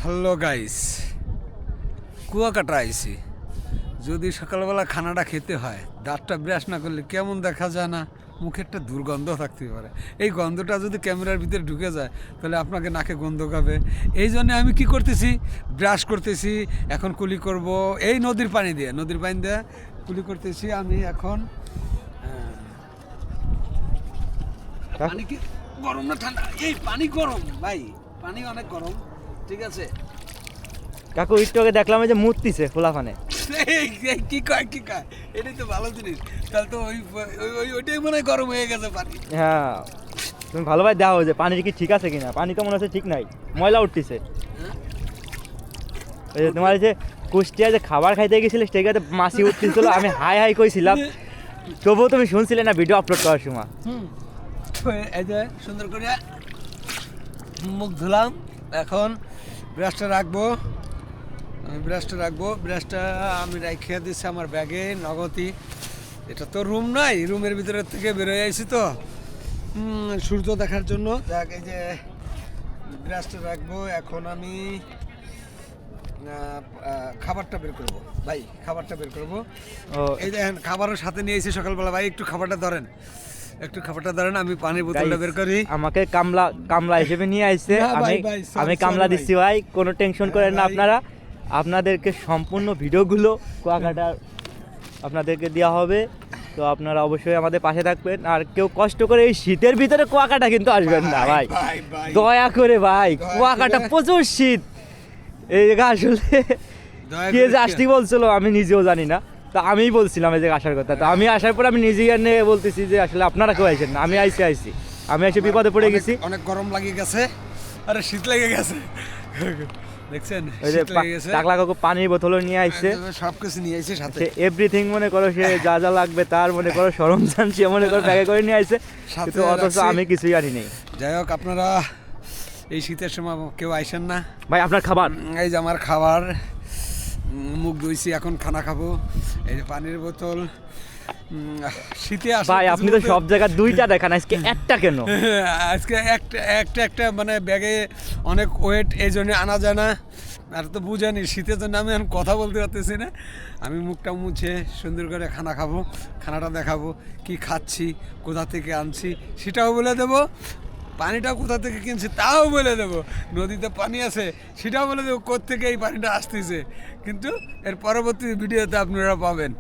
Hello guys, Kuakata আইছি। যদি সকালবেলা খানাটা খেতে হয়, দাঁতটা ব্রাশ না করলে কেমন দেখা যায় না, মুখে একটা দুর্গন্ধ থাকতে পারে। এই গন্ধটা যদি ক্যামেরার ভিতরে ঢুকে যায় তাহলে আপনাকে নাকে গন্ধ খাবে। এই জন্য আমি কি করতেছি, ব্রাশ করতেছি, এখন কুলি করব এই নদীর পানি দিয়ে কুলি করতেছি আমি এখন। পানি কি গরম না ঠান্ডা? এই পানি গরম ভাই, পানি অনেক গরম। ঠিক আছে কাকু একটু আগে দেখলাম যে মূর্তিছে খোলাফানে। কি কয় এটাই তো ভালো জিনিস। তাহলে তো ওইটাই মনে হয় গরম হয়ে গেছে পানি। হ্যাঁ, তুমি ভালোভাবে দেখো যে পানির কি ঠিক আছে কিনা। পানি তো মনে হচ্ছে ঠিক নাই, ময়লা উঠতেছে। ওই যে তোমার যে কুষ্টিয়া যে খাবার খাইতে গেছিলে সেটাতে মাছি উঠতেছিল, আমি হাই হাই কইছিলাম, তবুও তুমি শুনছিলে না ভিডিও আপলোড করার সময়। এই যে সুন্দর করে মুখ ধুলাম, এখন ব্রাশটা রাখবো। ব্রাশটা আমি রাখিয়ে দিচ্ছি আমার ব্যাগে নগতি। এটা তো রুম নাই, রুমের ভিতরে থেকে বেরোয় আইছি তো সূর্য দেখার জন্য। দেখ এই যে ব্রাশটা রাখবো। এখন আমি খাবারটা বের করবো ভাই, খাবারটা বের করবো। এই দেখেন খাবারের সাথে নিয়ে এসেছি সকালবেলা। ভাই একটু খাবারটা ধরেন, আমি পানির বোতলটা বের করি। আমাকে কামলা হিসেবে নিয়ে আইছে, আমি কামলা দিচ্ছি ভাই, কোনো টেনশন করেন না আপনারা। আপনাদেরকে সম্পূর্ণ ভিডিওগুলো কুয়াকাটার আপনাদেরকে দেওয়া হবে, তো আপনারা অবশ্যই আমাদের পাশে থাকবেন। আর কেউ কষ্ট করে এই শীতের ভিতরে কুয়াকাটা কিন্তু আসবেন না ভাই, দয়া করে ভাই। কুয়াকাটা প্রচুর শীত। এই জায়গা আসলে কে যে আসতে বলছিল আমি নিজেও জানি না, তো আমিই বলছিলাম এই জায়গায় আসার কথা। তো আমি আসার পর আমি নিজেই নিয়ে বলতেছি যে আসলে আপনারা কেউ আইসেন না। আমি এসে বিপদে পড়ে গেছি। অনেক গরম লাগে গেছে, আরে শীত লেগে গেছে দেখছেন। ওই যে টাকলা কাকু পানির বোতলও নিয়ে আইছে, সবকিছু নিয়ে আইছে সাথে, এভরিথিং মনে করো সে যা যা লাগবে তার মনে করো সরঞ্জাম সে মনে করো ব্যাগে করে নিয়ে আইছে, কিন্তু অথচ আমি কিছুই আনি নেই। যাই হোক, আপনারা এই শীতের সময় কেউ আইসেন না ভাই। আপনার খাবার, এই যে আমার খাবার, মুখ ধুইছি, এখন খানা খাবো। এই যে পানির বোতল। শীতে ভাই আপনি তো সব জায়গায় দুইটা দেখান, আজকে একটা কেন? আজকে একটা মানে ব্যাগে অনেক ওয়েট, এই জন্য আনা যায় না। আর তো বুঝানি শীতের জন্য আমি এখন কথা বলতে পারতেছি না। আমি মুখটা মুছে সুন্দর করে খানা খাবো, খানাটা দেখাবো কি খাচ্ছি, কোথা থেকে আনছি সেটাও বলে দেবো, পানিটা কোথা থেকে কিনছি তাও বলে দেবো, নদীতে পানি আছে সেটাও বলে দেবো, কোত্থেকে এই পানিটা আসতেছে। কিন্তু এর পরবর্তী ভিডিওতে আপনারা পাবেন।